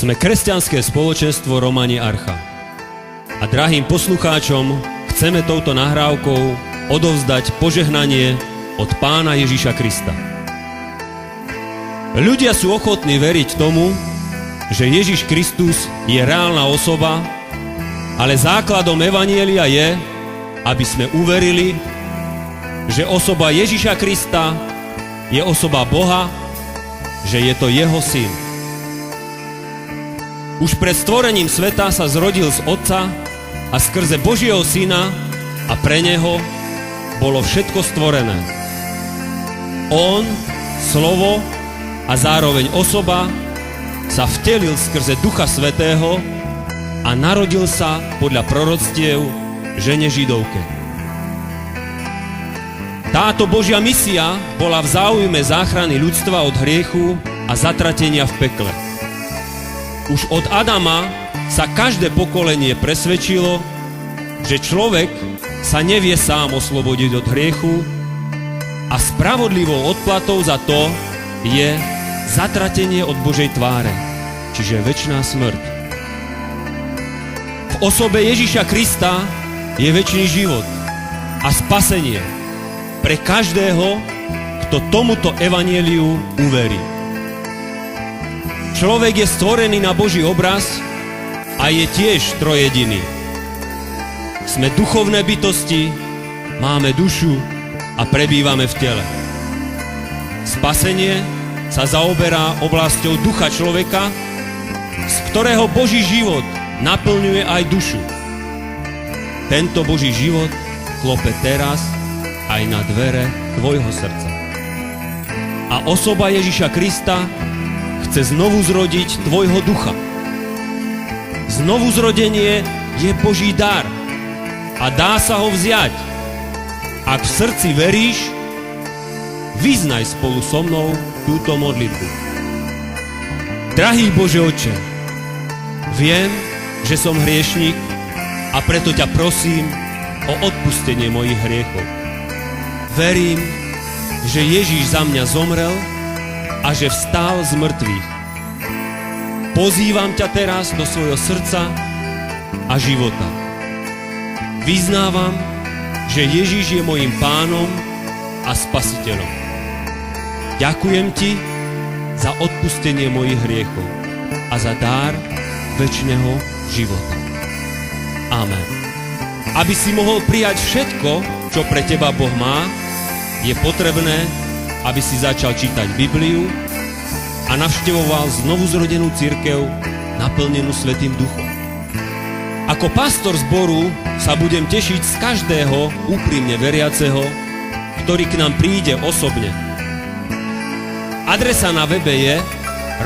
Sme kresťanské spoločenstvo Romani Archa. A drahým poslucháčom chceme touto nahrávkou odovzdať požehnanie od Pána Ježiša Krista. Ľudia sú ochotní veriť tomu, že Ježiš Kristus je reálna osoba, ale základom evanjelia je, aby sme uverili, že osoba Ježiša Krista je osoba Boha, že je to jeho syn. Už pred stvorením sveta sa zrodil z Otca a skrze Božieho syna a pre neho bolo všetko stvorené. On, slovo a zároveň osoba, sa vtelil skrze Ducha Svätého a narodil sa podľa proroctiev žene Židovke. Táto Božia misia bola v záujme záchrany ľudstva od hriechu a zatratenia v pekle. Už od Adama sa každé pokolenie presvedčilo, že človek sa nevie sám oslobodiť od hriechu a spravodlivou odplatou za to je zatratenie od Božej tváre, čiže večná smrť. V osobe Ježiša Krista je večný život a spasenie pre každého, kto tomuto evanjeliu uverí. Človek je stvorený na Boží obraz a je tiež trojediný. Sme duchovné bytosti, máme dušu a prebývame v tele. Spasenie sa zaoberá oblasťou ducha človeka, z ktorého Boží život naplňuje aj dušu. Tento Boží život klope teraz aj na dvere tvojho srdca. A osoba Ježiša Krista chce znovu zrodiť tvojho ducha. Znovuzrodenie je Boží dar a dá sa ho vziať. Ak v srdci veríš, vyznaj spolu so mnou túto modlitbu. Drahý Bože Otče, viem, že som hriešnik a preto ťa prosím o odpustenie mojich hriechov. Verím, že Ježiš za mňa zomrel a že vstal z mŕtvych. Pozývam ťa teraz do svojho srdca a života. Vyznávam, že Ježiš je mojím pánom a spasiteľom. Ďakujem ti za odpustenie mojich hriechov a za dar večného života. Amen. Aby si mohol prijať všetko, čo pre teba Boh má, je potrebné, aby si začal čítať Bibliu a navštevoval znovuzrodenú cirkev naplnenú Svätým Duchom. Ako pastor zboru sa budem tešiť z každého úprimne veriaceho, ktorý k nám príde osobne. Adresa na webe je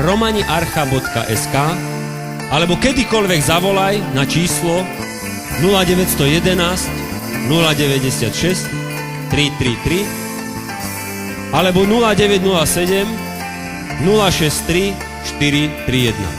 romaniarcha.sk alebo kedykoľvek zavolaj na číslo 0911 096 333 alebo 0907 063 431.